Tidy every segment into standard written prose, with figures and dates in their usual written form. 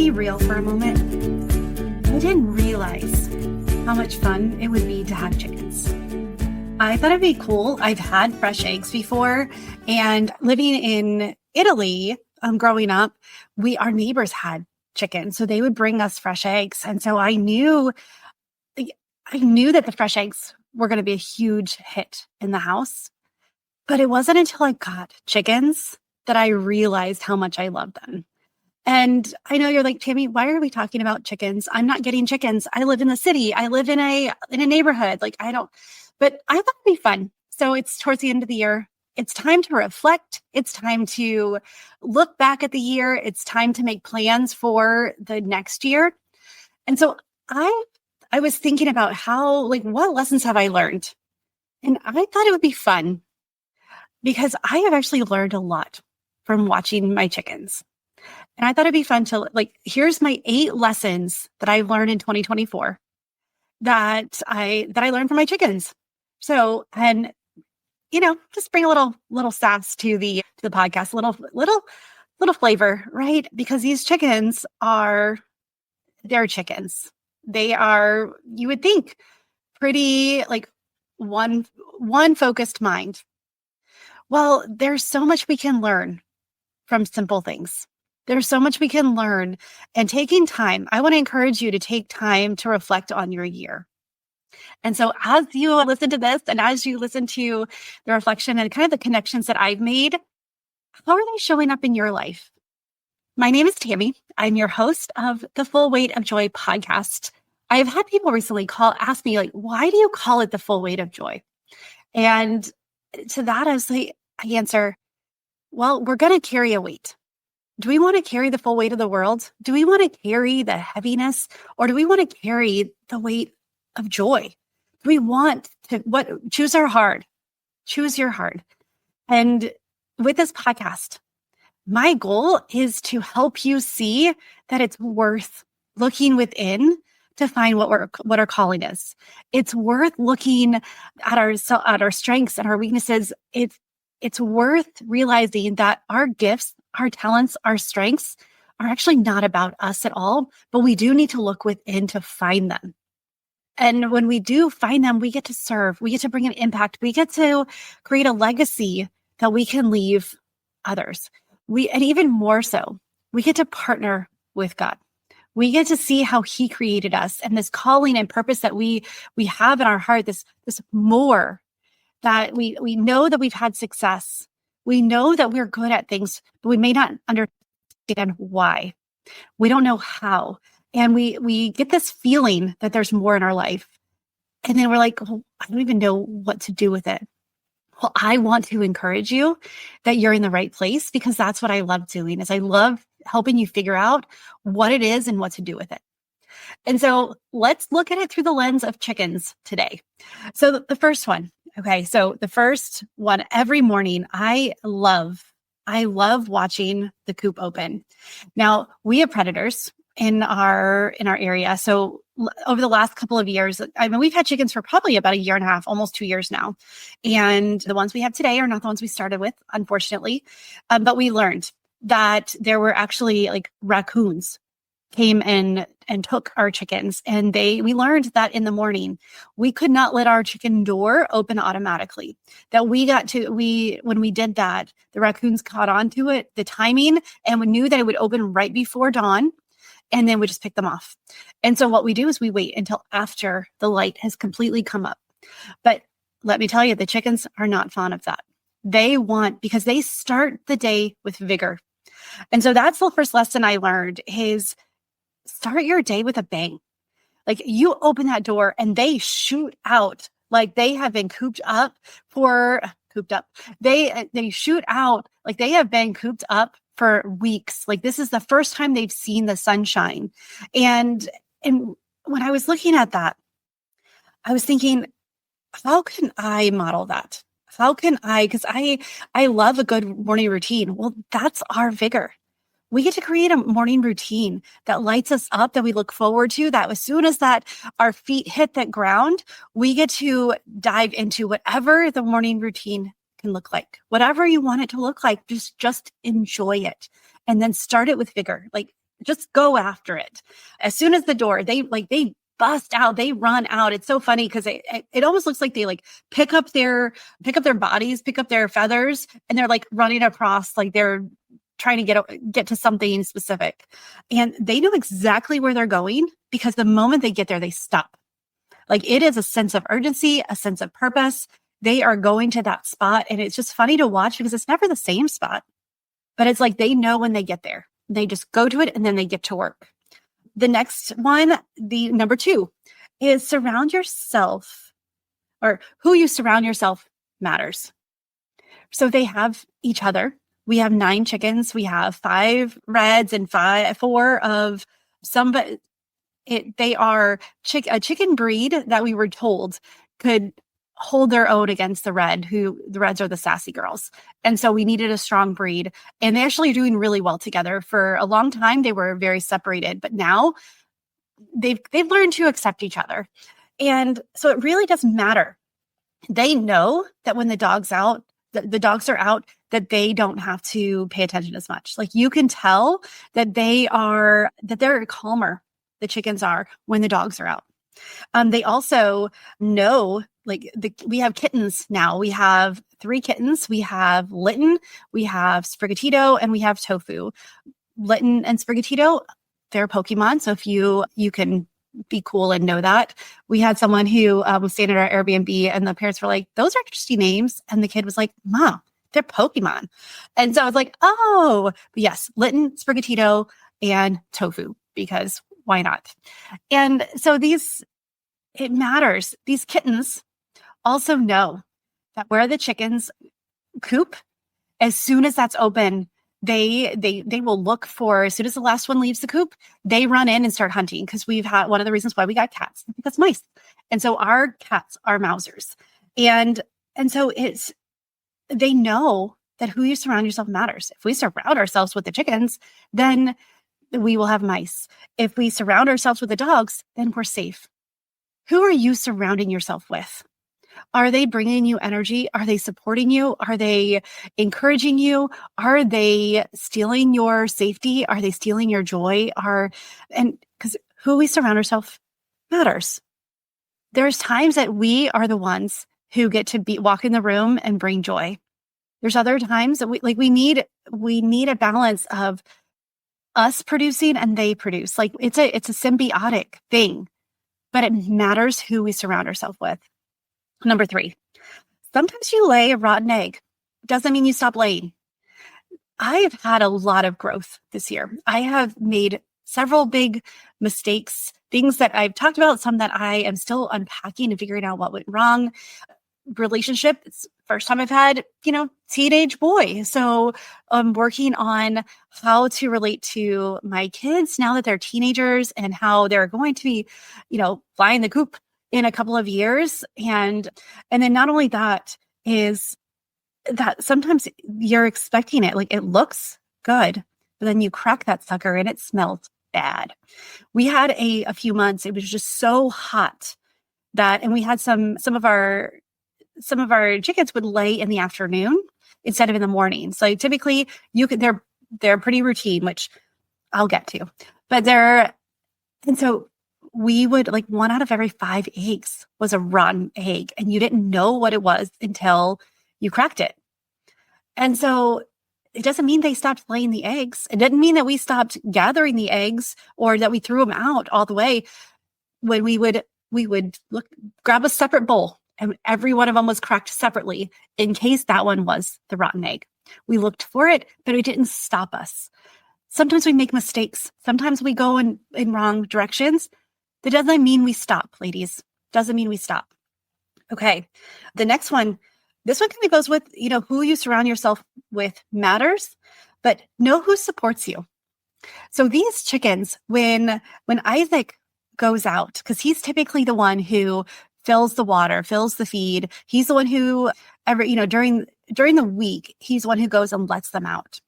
be real for a moment? I didn't realize how much fun it would be to have chickens. I thought it'd be cool. I've had fresh eggs before, and living in Italy, growing up, our neighbors had chickens, so they would bring us fresh eggs. And so I knew that the fresh eggs were going to be a huge hit in the house. But it wasn't until I got chickens that I realized how much I loved them. And I know you're like, Tammy, why are we talking about chickens? I'm not getting chickens. I live in the city. I live in a neighborhood. But I thought it'd be fun. So it's towards the end of the year. It's time to reflect. It's time to look back at the year. It's time to make plans for the next year. And so I was thinking about what lessons have I learned? And I thought it would be fun because I have actually learned a lot from watching my chickens. And I thought it'd be fun to here's my 8 lessons that I've learned in 2024 that I learned from my chickens. So, and just bring a little sass to the podcast, little flavor, right? Because these chickens they're chickens. They are, you would think, pretty one focused mind. Well, there's so much we can learn from simple things. There's so much we can learn, and taking time. I want to encourage you to take time to reflect on your year. And so as you listen to this and as you listen to the reflection and kind of the connections that I've made, how are they showing up in your life? My name is Tammy. I'm your host of the Full Weight of Joy podcast. I've had people recently ask me, why do you call it the Full Weight of Joy? And to that, I answer, well, we're going to carry a weight. Do we want to carry the full weight of the world? Do we want to carry the heaviness, or do we want to carry the weight of joy? Do we want to choose our heart? Choose your heart. And with this podcast, my goal is to help you see that it's worth looking within to find what our calling is. It's worth looking at our strengths and our weaknesses. It's worth realizing that our gifts, our talents, our strengths are actually not about us at all, but we do need to look within to find them. And when we do find them, we get to serve, we get to bring an impact, we get to create a legacy that we can leave others. And even more so, we get to partner with God. We get to see how He created us and this calling and purpose that we have in our heart, this more that we know that we've had success. We know that we're good at things, but we may not understand why. We don't know how. And we get this feeling that there's more in our life. And then we're like, well, I don't even know what to do with it. Well, I want to encourage you that you're in the right place, because that's what I love doing, is I love helping you figure out what it is and what to do with it. And so let's look at it through the lens of chickens today. So the first one. Okay, so the first one, every morning, I love watching the coop open. Now, we have predators in our area. So over the last couple of years, we've had chickens for probably about 1.5 years, almost 2 years now. And the ones we have today are not the ones we started with, unfortunately. But we learned that there were actually raccoons came in and took our chickens. And we learned that in the morning, we could not let our chicken door open automatically. That when we did that, the raccoons caught on to it, the timing, and we knew that it would open right before dawn, and then we just pick them off. And so what we do is we wait until after the light has completely come up. But let me tell you, the chickens are not fond of that. Because they start the day with vigor. And so that's the first lesson I learned, is start your day with a bang. You open that door and they shoot out like they have been cooped up. They shoot out like they have been cooped up for weeks. This is the first time they've seen the sunshine. And when I was looking at that, I was thinking, how can I model that? How can because I love a good morning routine. Well, that's our Vigor. We get to create a morning routine that lights us up, that we look forward to, that as soon as our feet hit that ground, we get to dive into whatever the morning routine can look like, whatever you want it to look like. Just enjoy it. And then start it with vigor. Just go after it. As soon as the door, they bust out, they run out. It's so funny because it almost looks like they like pick up their bodies, pick up their feathers, and they're like running across, like they're trying to get to something specific. And they know exactly where they're going because the moment they get there, they stop. Like it is a sense of urgency, a sense of purpose. They are going to that spot. And it's just funny to watch because it's never the same spot, but it's like they know when they get there. They just go to it and then they get to work. The next one, the number 2, is surround yourself, or who you surround yourself matters. So they have each other. We have 9 chickens. We have 5 reds and 4 of some, but they are a chicken breed that we were told could hold their own against the reds are the sassy girls. And so we needed a strong breed, and they actually are doing really well together. For a long time, they were very separated, but now they've learned to accept each other. And so it really doesn't matter. They know that when the dogs are out, that they don't have to pay attention as much. Like you can tell that they're calmer. The chickens are when the dogs are out. They also know, we have kittens now. We have 3 kittens. We have Litten, we have Sprigatito, and we have Tofu. Litten and Sprigatito, they're Pokemon. So if you can be cool and know that. We had someone who was staying at our Airbnb, and the parents were like, those are interesting names. And the kid was like, Mom, they're Pokemon. And so I was like, oh, but yes, Litten, Sprigatito, and Tofu, because why not? And so it matters. These kittens also know that where the chickens coop, as soon as that's open, they will look for, as soon as the last one leaves the coop, they run in and start hunting, because we've had one of the reasons why we got cats, because mice. And so our cats are mousers. And so they know that who you surround yourself matters. If we surround ourselves with the chickens, then we will have mice. If we surround ourselves with the dogs, then we're safe. Who are you surrounding yourself with? Are they bringing you energy? Are they supporting you? Are they encouraging you? Are they stealing your safety? Are they stealing your joy? Because who we surround ourselves matters. There's times that we are the ones who get to walk in the room and bring joy. There's other times that we need a balance of us producing and they produce. Like it's a symbiotic thing, but it matters who we surround ourselves with. Number 3, sometimes you lay a rotten egg. Doesn't mean you stop laying. I have had a lot of growth this year. I have made several big mistakes, things that I've talked about, some that I am still unpacking and figuring out what went wrong. Relationship, it's first time I've had, teenage boy. So I'm working on how to relate to my kids now that they're teenagers and how they're going to be, flying the coop in a couple of years. And then not only that, is that sometimes you're expecting it, like it looks good, but then you crack that sucker and it smells bad. We had a few months, it was just so hot and we had some of our chickens would lay in the afternoon instead of in the morning. So typically they're pretty routine, which I'll get to, and so we would, like, 1 out of every 5 eggs was a rotten egg, and you didn't know what it was until you cracked it. And so it doesn't mean they stopped laying the eggs. It didn't mean that we stopped gathering the eggs or that we threw them out all the way. When we would grab a separate bowl, and every one of them was cracked separately in case that one was the rotten egg. We looked for it, but it didn't stop us. Sometimes we make mistakes. Sometimes we go in wrong directions. That doesn't mean we stop, ladies. Doesn't mean we stop. Okay. The next one, this one kind of goes with, who you surround yourself with matters, but know who supports you. So these chickens, when Isaac goes out, because he's typically the one who fills the water, fills the feed. He's the one who during the week, he's the one who goes and lets them out.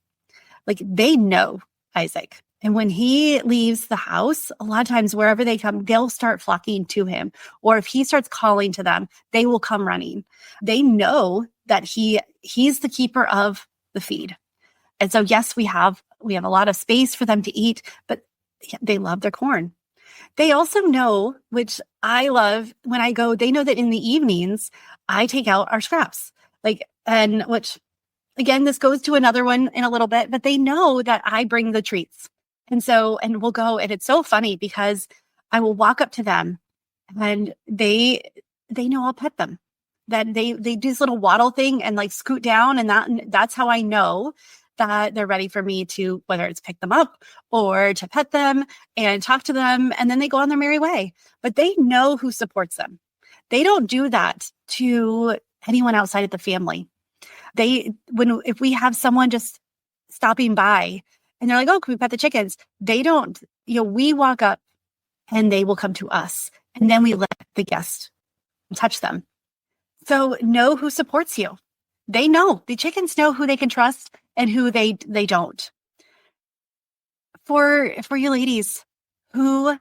Like, they know Isaac. And when he leaves the house, a lot of times wherever they come, they'll start flocking to him. Or if he starts calling to them, they will come running. They know that he's the keeper of the feed. And so, yes, we have We have a lot of space for them to eat, but they love their corn. They also know, which I love when I go, they know that in the evenings, I take out our scraps. And which again, this goes to another one in a little bit, but they know that I bring the treats. And we'll go, and it's so funny because I will walk up to them and they know I'll pet them. That they do this little waddle thing and like scoot down, and that's how I know that they're ready for me to, whether it's pick them up or to pet them and talk to them, and then they go on their merry way. But they know who supports them. They don't do that to anyone outside of the family. If we have someone just stopping by and they're like, oh, can we pet the chickens? They don't, we walk up and they will come to us, and then we let the guest touch them. So know who supports you. They know, the chickens know who they can trust and who they don't. For you ladies, who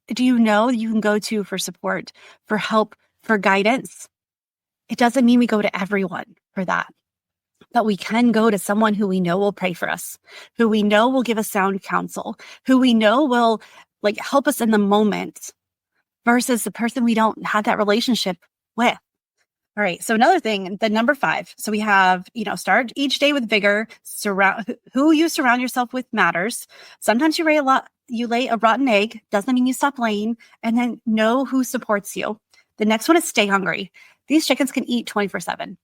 do you know you can go to for support, for help, for guidance? It doesn't mean we go to everyone for that, but we can go to someone who we know will pray for us, who we know will give us sound counsel, who we know will help us in the moment versus the person we don't have that relationship with. All right. So another thing, the number 5. So we have, start each day with vigor. Who you surround yourself with matters. Sometimes you lay a rotten egg. Doesn't mean you stop laying. And then know who supports you. The next one is stay hungry. These chickens can eat 24/7.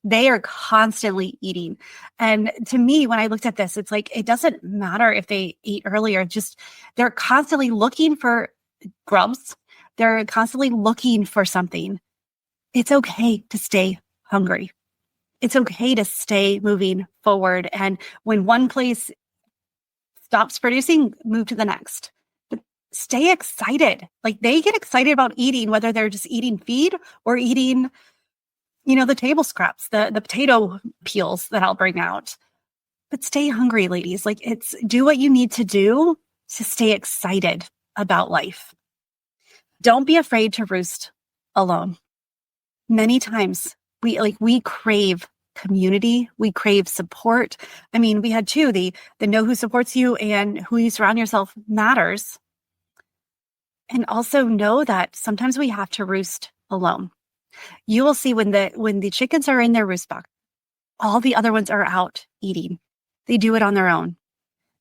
They are constantly eating. And to me, when I looked at this, it's like, it doesn't matter if they eat earlier, just they're constantly looking for grubs. They're constantly looking for something. It's okay to stay hungry. It's okay to stay moving forward. And when one place stops producing, move to the next. But stay excited. They get excited about eating, whether they're just eating feed or eating, the table scraps, the potato peels that I'll bring out. But stay hungry, ladies. Do what you need to do to stay excited about life. Don't be afraid to roost alone. Many times we crave community, we crave support. I mean, we had 2, the know who supports you and who you surround yourself matters. And also know that sometimes we have to roost alone. You will see when the chickens are in their roost box, all the other ones are out eating. They do it on their own.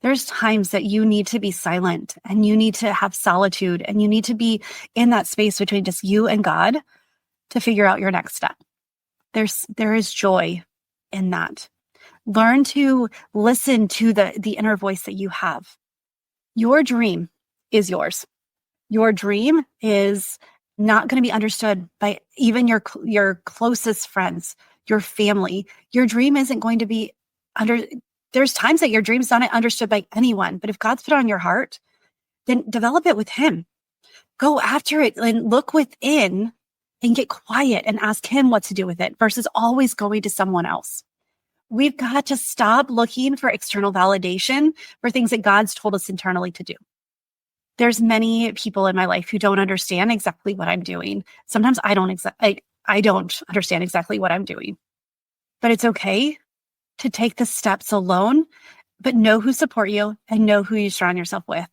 There's times that you need to be silent and you need to have solitude and you need to be in that space between just you and God to figure out your next step. There is joy in that. Learn to listen to the inner voice that you have. Your dream is yours. Your dream is not going to be understood by even your closest friends, your family. Your dream isn't going to be there's times that your dream's not understood by anyone, but if God's put it on your heart, then develop it with Him. Go after it and look within and get quiet and ask Him what to do with it versus always going to someone else. We've got to stop looking for external validation for things that God's told us internally to do. There's many people in my life who don't understand exactly what I'm doing. Sometimes I don't understand exactly what I'm doing. But it's okay to take the steps alone, but know who support you and know who you surround yourself with,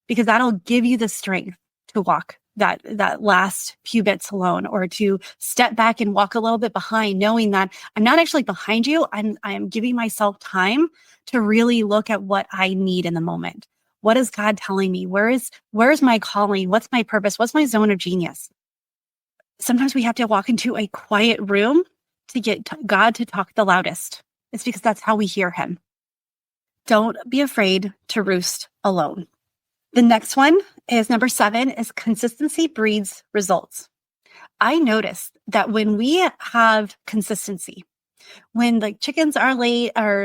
because that'll give you the strength to walk that last few bits alone, or to step back and walk a little bit behind, knowing that I'm not actually behind you. I'm giving myself time to really look at what I need in the moment. What is God telling me? Where is my calling? What's my purpose? What's my zone of genius? Sometimes we have to walk into a quiet room to get God to talk the loudest. It's because that's how we hear Him. Don't be afraid to roost alone. The next one is number 7 is consistency breeds results. I noticed that when we have consistency, when the chickens are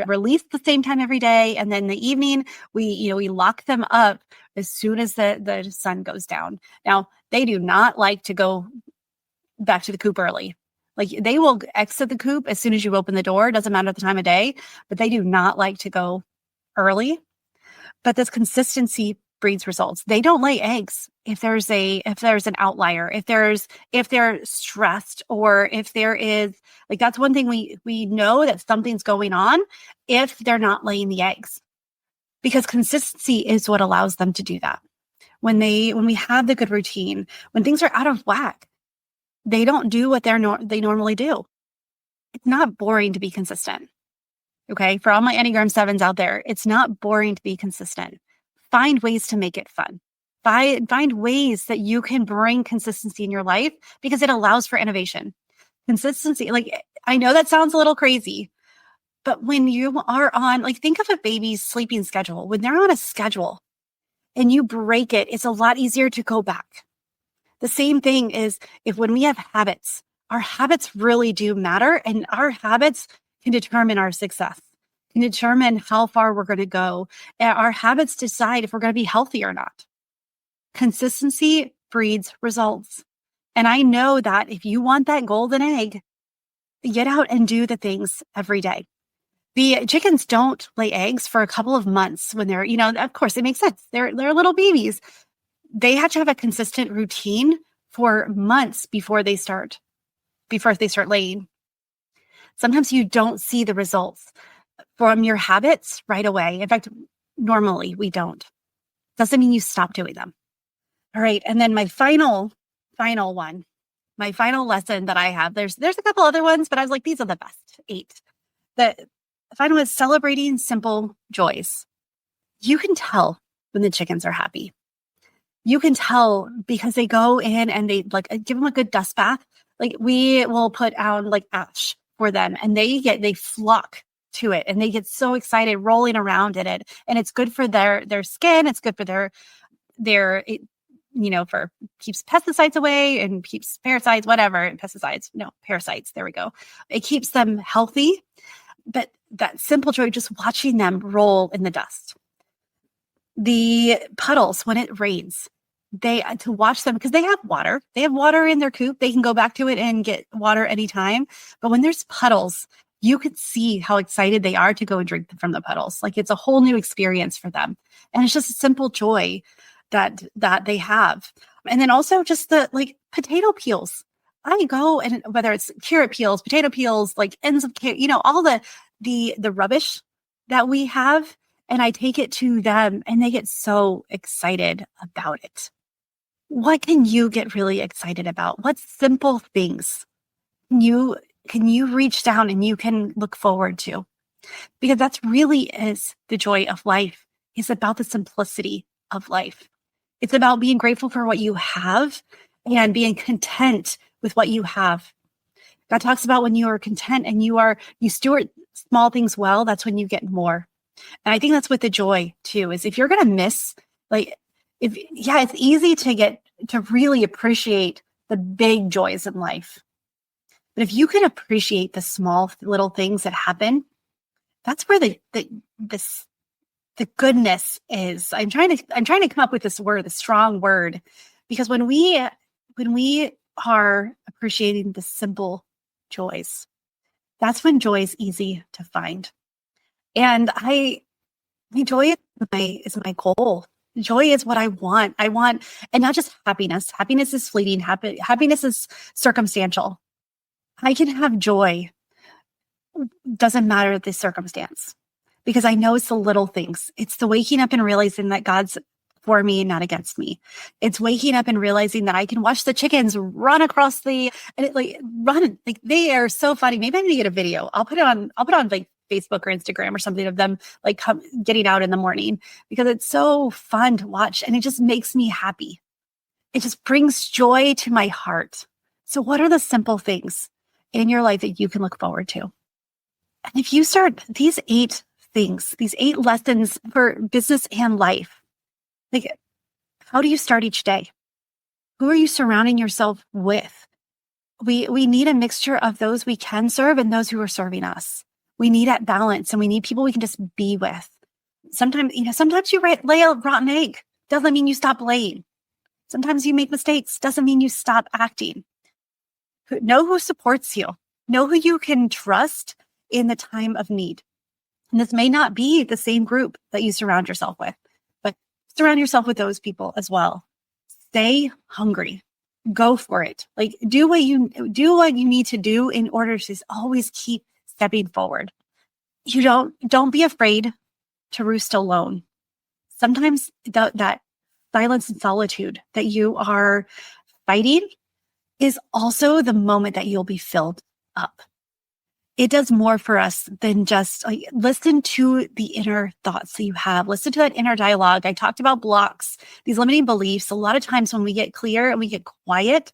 released the same time every day, and then the evening we lock them up as soon as the sun goes down. Now, they do not like to go back to the coop early. They will exit the coop as soon as you open the door. It doesn't matter the time of day, but they do not like to go early. But this consistency breeds results. They don't lay eggs if there's an outlier, if they're stressed, or if there is that's one thing we know that something's going on if they're not laying the eggs. because consistency is what allows them to do that. When we have the good routine, when things are out of whack, they don't do what they normally do. It's not boring to be consistent. Okay. For all my Enneagram 7s out there, it's not boring to be consistent. Find ways to make it fun. Find ways that you can bring consistency in your life because it allows for innovation. Consistency, like, I know that sounds a little crazy, but when you are on, like, think of a baby's sleeping schedule. When they're on a schedule and you break it, it's a lot easier to go back. The same thing is when we have habits, our habits really do matter, and our habits can determine our success, can determine how far we're going to go. And our habits decide if we're going to be healthy or not. Consistency breeds results. And I know that if you want that golden egg, get out and do the things every day. The chickens don't lay eggs for a couple of months when they're, of course it makes sense. They're little babies. They have to have a consistent routine for months before they start laying. Sometimes you don't see the results from your habits right away. In fact, normally we don't. Doesn't mean you stop doing them. All right. And then my final one, my final lesson that I have, there's a couple other ones, but I was like, these are the best 8. The final is celebrating simple joys. You can tell when the chickens are happy. You can tell because they go in and they give them a good dust bath. Like, we will put out like ash for them and they flock to it and they get so excited rolling around in it. And it's good for their skin. It's good for their keeps pesticides away and keeps parasites, parasites. There we go. It keeps them healthy. But that simple joy, just watching them roll in the dust. The puddles, when it rains, to watch them, because they have water in their coop. They can go back to it and get water anytime. But when there's puddles, you could see how excited they are to go and drink from the puddles. Like, it's a whole new experience for them. And it's just a simple joy that they have. And then also just the potato peels. I go, and whether it's carrot peels, potato peels, like ends of carrot, all the rubbish that we have, and I take it to them and they get so excited about it. What can you get really excited about? What simple things can you reach down and you can look forward to? Because that's really is the joy of life. It's about the simplicity of life. It's about being grateful for what you have and being content with what you have. God talks about when you are content and you steward small things well, that's when you get more. And I think that's with the joy too, is if you're going to miss, it's easy to really appreciate the big joys in life. But if you can appreciate the small little things that happen, that's where the goodness is. I'm trying to come up with this word, the strong word, because when we are appreciating the simple joys, that's when joy is easy to find. And joy is my goal. Joy is what I want. And not just happiness. Happiness is fleeting. Happiness is circumstantial. I can have joy. Doesn't matter the circumstance, because I know it's the little things. It's the waking up and realizing that God's for me and not against me. It's waking up and realizing that I can watch the chickens run across they are so funny. Maybe I need to get a video. I'll put it on like Facebook or Instagram or something of them getting out in the morning, because it's so fun to watch and it just makes me happy. It just brings joy to my heart. So what are the simple things in your life that you can look forward to? And if you start these 8 things, these 8 lessons for business and life, how do you start each day? Who are you surrounding yourself with? We need a mixture of those we can serve and those who are serving us. We need that balance, and we need people we can just be with. Sometimes you lay a rotten egg. Doesn't mean you stop laying. Sometimes you make mistakes. Doesn't mean you stop acting. Know who supports you. Know who you can trust in the time of need. And this may not be the same group that you surround yourself with, but surround yourself with those people as well. Stay hungry. Go for it. Do what you need to do in order to always keep stepping forward. Don't be afraid to roost alone. Sometimes that silence and solitude that you are fighting is also the moment that you'll be filled up. It does more for us than just like listen to the inner thoughts that you have. Listen to that inner dialogue. I talked about blocks, these limiting beliefs. A lot of times when we get clear and we get quiet,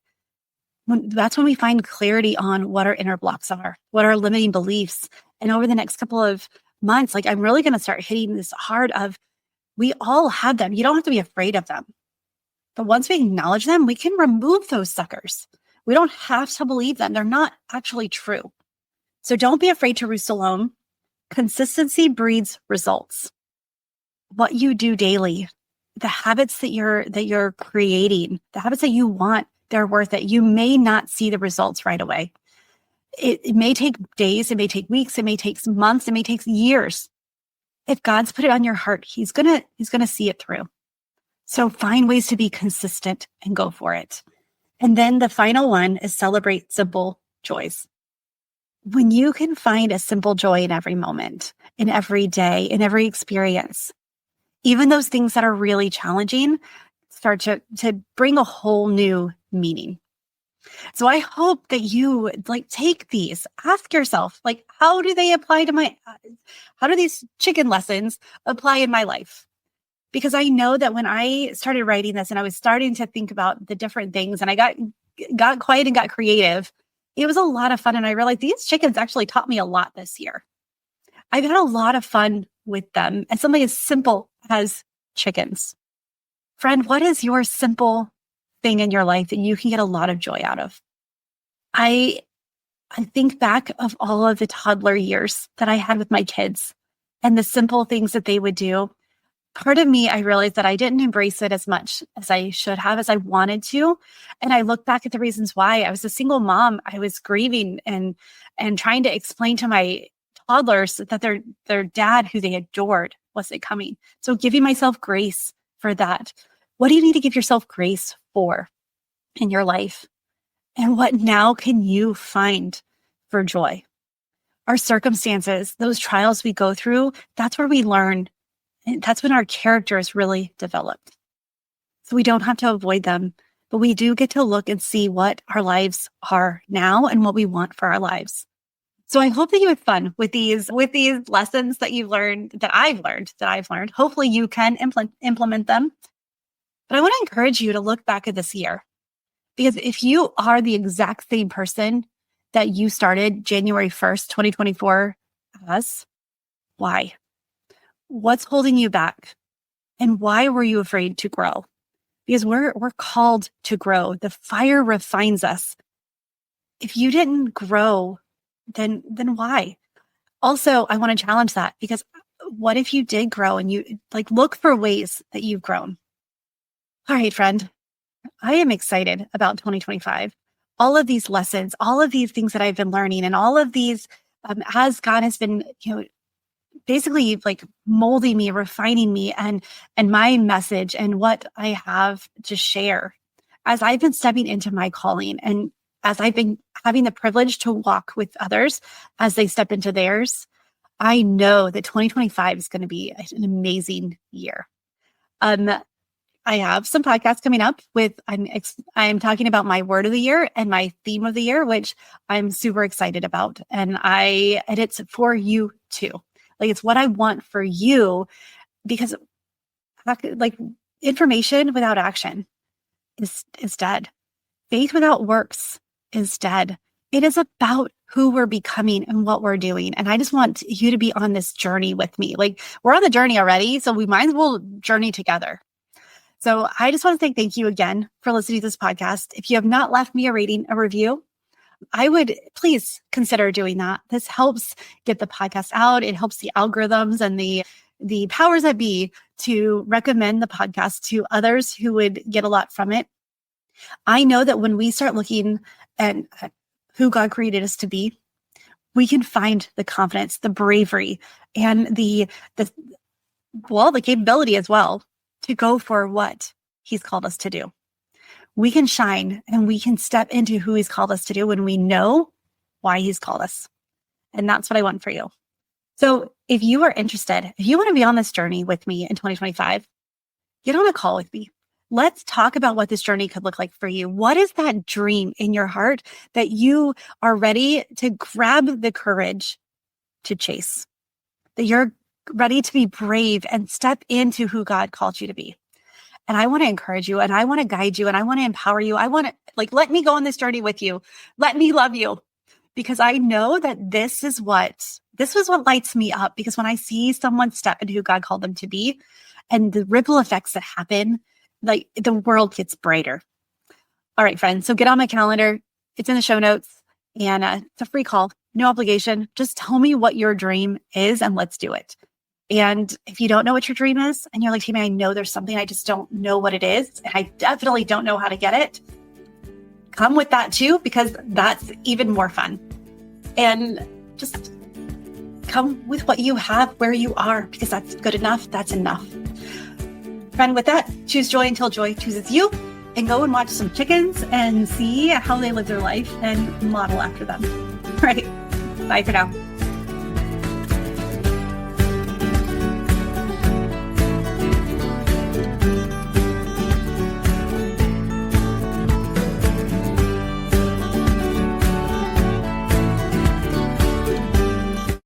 that's when we find clarity on what our inner blocks are, what our limiting beliefs. And over the next couple of months, like I'm really going to start hitting this hard of we all have them. You don't have to be afraid of them. But once we acknowledge them, we can remove those suckers. We don't have to believe them. They're not actually true. So don't be afraid to roost alone. Consistency breeds results. What you do daily, the habits that you're creating, the habits that you want, they're worth it. You may not see the results right away. It may take days, it may take weeks, it may take months, it may take years. If God's put it on your heart, he's gonna see it through. So find ways to be consistent and go for it. And then the final one is celebrate simple joys. When you can find a simple joy in every moment, in every day, in every experience, even those things that are really challenging start to bring a whole new meaning. So I hope that you take these, ask yourself, how do they apply to how do these chicken lessons apply in my life? Because I know that when I started writing this and I was starting to think about the different things and I got quiet and got creative, it was a lot of fun. And I realized these chickens actually taught me a lot this year. I've had a lot of fun with them and something as simple as chickens. Friend, what is your simple thing in your life that you can get a lot of joy out of? I think back of all of the toddler years that I had with my kids and the simple things that they would do. Part of me, I realized that I didn't embrace it as much as I should have, as I wanted to. And I look back at the reasons why. I was a single mom. I was grieving and trying to explain to my toddlers that their dad, who they adored, wasn't coming. So giving myself grace for that. What do you need to give yourself grace for in your life? And what now can you find for joy? Our circumstances, those trials we go through, that's where we learn. And that's when our character is really developed. So we don't have to avoid them, but we do get to look and see what our lives are now and what we want for our lives. So I hope that you had fun with these lessons that you've learned, that I've learned. Hopefully you can implement them. But I want to encourage you to look back at this year, because if you are the exact same person that you started January 1st, 2024 as, why? What's holding you back? And why were you afraid to grow? Because we're called to grow. The fire refines us. If you didn't grow, then why? Also, I want to challenge that, because what if you did grow and you look for ways that you've grown? All right, friend, I am excited about 2025. All of these lessons, all of these things that I've been learning, and all of these, as God has been, basically molding me, refining me, and my message and what I have to share as I've been stepping into my calling, and as I've been having the privilege to walk with others as they step into theirs. I know that 2025 is going to be an amazing year. I have some podcasts coming up I'm talking about my word of the year and my theme of the year, which I'm super excited about. And it's for you too. It's what I want for you, because information without action is dead. Faith without works is dead. It is about who we're becoming and what we're doing. And I just want you to be on this journey with me. We're on the journey already, so we might as well journey together. So I just want to say thank you again for listening to this podcast. If you have not left me a rating, a review, I would please consider doing that. This helps get the podcast out. It helps the algorithms and the powers that be to recommend the podcast to others who would get a lot from it. I know that when we start looking at who God created us to be, we can find the confidence, the bravery, and the capability as well to go for what He's called us to do. We can shine and we can step into who He's called us to do when we know why He's called us. And that's what I want for you. So if you are interested, if you want to be on this journey with me in 2025, get on a call with me. Let's talk about what this journey could look like for you. What is that dream in your heart that you are ready to grab the courage to chase? That you're ready to be brave and step into who God called you to be. And I want to encourage you, and I want to guide you, and I want to empower you. I want to let me go on this journey with you. Let me love you, because I know that this was what lights me up. Because when I see someone step into who God called them to be, and the ripple effects that happen, like the world gets brighter. All right, friends. So get on my calendar. It's in the show notes, and it's a free call, no obligation. Just tell me what your dream is, and let's do it. And if you don't know what your dream is, and you're like, Tammy, I know there's something, I just don't know what it is, and I definitely don't know how to get it, come with that too, because that's even more fun. And just come with what you have where you are, because that's good enough. That's enough. Friend, with that, choose joy until joy chooses you, and go and watch some chickens and see how they live their life and model after them. All right. Bye for now.